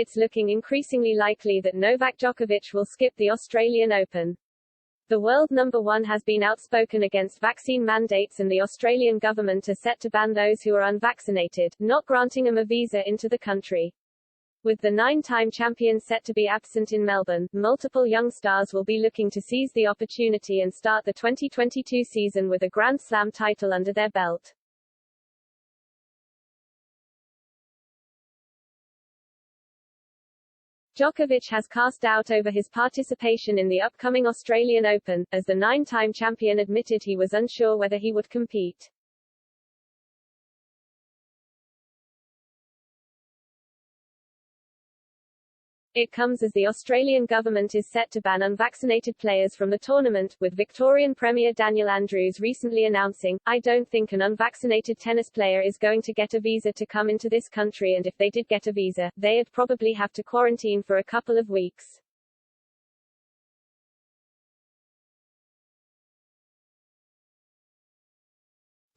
It's looking increasingly likely that Novak Djokovic will skip the Australian Open. The world number one has been outspoken against vaccine mandates, and the Australian government is set to ban those who are unvaccinated, not granting them a visa into the country. With the 9-time champion set to be absent in Melbourne, multiple young stars will be looking to seize the opportunity and start the 2022 season with a Grand Slam title under their belt. Djokovic has cast doubt over his participation in the upcoming Australian Open, as the 9-time champion admitted he was unsure whether he would compete. It comes as the Australian government is set to ban unvaccinated players from the tournament, with Victorian Premier Daniel Andrews recently announcing, "I don't think an unvaccinated tennis player is going to get a visa to come into this country, and if they did get a visa, they'd probably have to quarantine for a couple of weeks."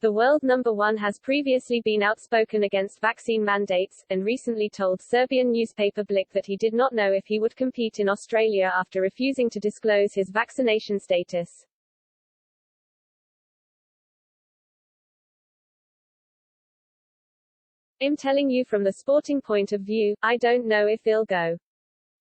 The world number one has previously been outspoken against vaccine mandates, and recently told Serbian newspaper Blick that he did not know if he would compete in Australia after refusing to disclose his vaccination status. "I'm telling you from the sporting point of view, I don't know if he'll go.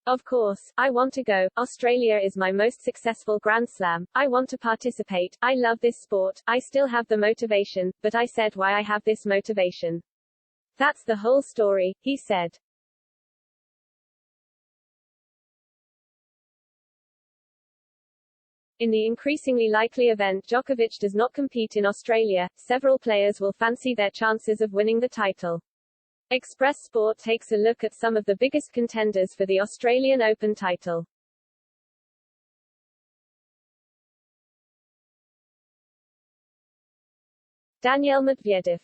Of course, I want to go. Australia is my most successful Grand Slam. I want to participate. I love this sport. I still have the motivation, but I said why I have this motivation. That's the whole story," he said. In the increasingly likely event Djokovic does not compete in Australia, several players will fancy their chances of winning the title. Express Sport takes a look at some of the biggest contenders for the Australian Open title. Daniil Medvedev.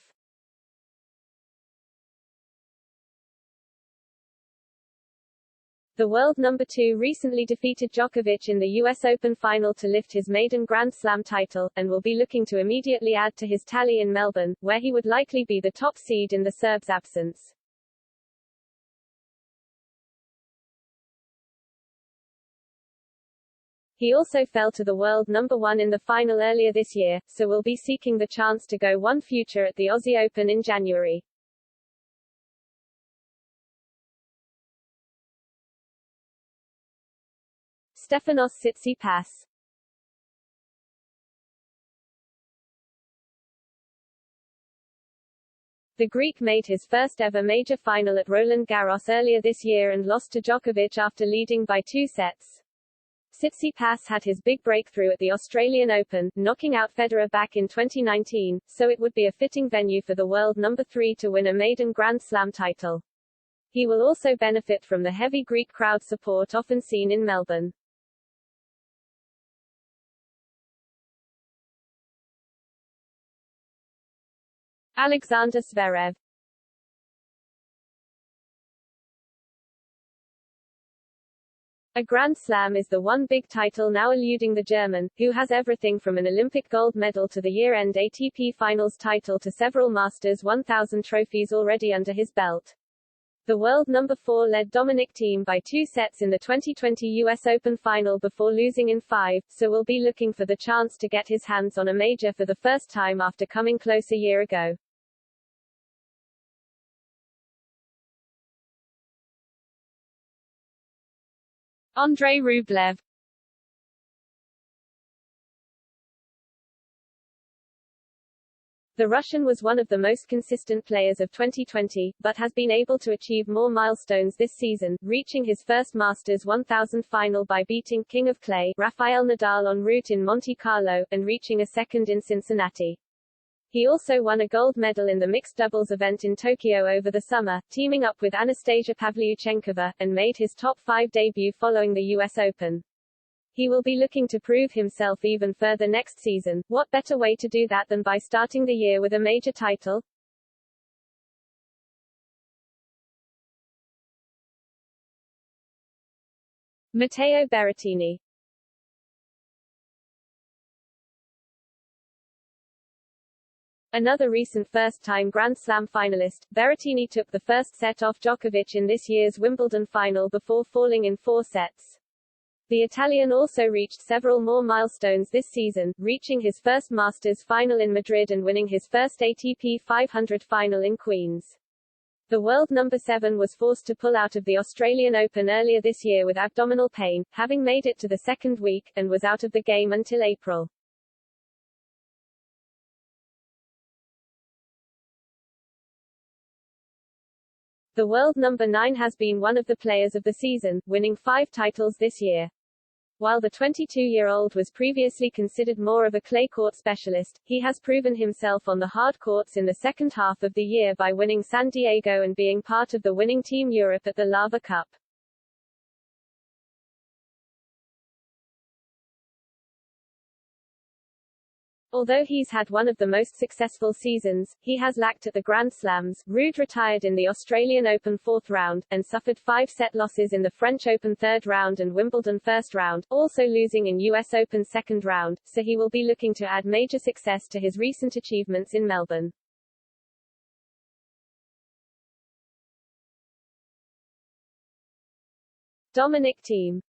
The world number 2 recently defeated Djokovic in the US Open final to lift his maiden Grand Slam title, and will be looking to immediately add to his tally in Melbourne, where he would likely be the top seed in the Serb's absence. He also fell to the world number 1 in the final earlier this year, so will be seeking the chance to go one future at the Aussie Open in January. Stefanos Tsitsipas. The Greek made his first ever major final at Roland Garros earlier this year and lost to Djokovic after leading by 2 sets. Tsitsipas had his big breakthrough at the Australian Open, knocking out Federer back in 2019, so it would be a fitting venue for the world number 3 to win a maiden Grand Slam title. He will also benefit from the heavy Greek crowd support often seen in Melbourne. Alexander Zverev. A Grand Slam is the one big title now eluding the German, who has everything from an Olympic gold medal to the year-end ATP Finals title to several Masters 1000 trophies already under his belt. The world number 4 led Dominic Thiem by 2 sets in the 2020 US Open final before losing in 5, so will be looking for the chance to get his hands on a major for the first time after coming close a year ago. Andrei Rublev. The Russian was one of the most consistent players of 2020, but has been able to achieve more milestones this season, reaching his first Masters 1000 final by beating King of Clay Rafael Nadal en route in Monte Carlo, and reaching a second in Cincinnati. He also won a gold medal in the mixed doubles event in Tokyo over the summer, teaming up with Anastasia Pavlyuchenkova, and made his top 5 debut following the US Open. He will be looking to prove himself even further next season. What better way to do that than by starting the year with a major title? Matteo Berrettini. Another recent first-time Grand Slam finalist, Berrettini took the first set off Djokovic in this year's Wimbledon final before falling in 4 sets. The Italian also reached several more milestones this season, reaching his first Masters final in Madrid and winning his first ATP 500 final in Queens. The world number 7 was forced to pull out of the Australian Open earlier this year with abdominal pain, having made it to the second week, and was out of the game until April. The world number 9 has been one of the players of the season, winning 5 titles this year. While the 22-year-old was previously considered more of a clay court specialist, he has proven himself on the hard courts in the second half of the year by winning San Diego and being part of the winning Team Europe at the Lava Cup. Although he's had one of the most successful seasons, he has lacked at the Grand Slams. Ruud retired in the Australian Open 4th round, and suffered 5-set losses in the French Open 3rd round and Wimbledon 1st round, also losing in US Open 2nd round, so he will be looking to add major success to his recent achievements in Melbourne. Dominic Thiem.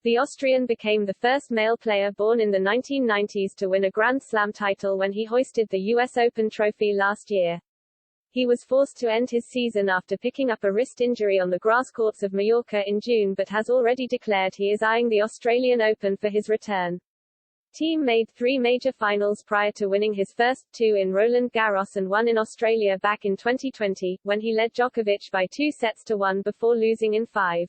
The Austrian became the first male player born in the 1990s to win a Grand Slam title when he hoisted the US Open trophy last year. He was forced to end his season after picking up a wrist injury on the grass courts of Mallorca in June but has already declared he is eyeing the Australian Open for his return. Thiem made 3 major finals prior to winning his first 2 in Roland Garros and 1 in Australia back in 2020, when he led Djokovic by 2-1 before losing in 5.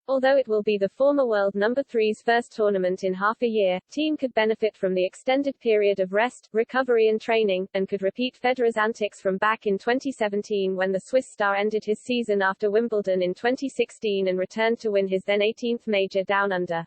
Although it will be the former world number 3's first tournament in half a year, Thiem could benefit from the extended period of rest, recovery and training, and could repeat Federer's antics from back in 2017 when the Swiss star ended his season after Wimbledon in 2016 and returned to win his then 18th major down under.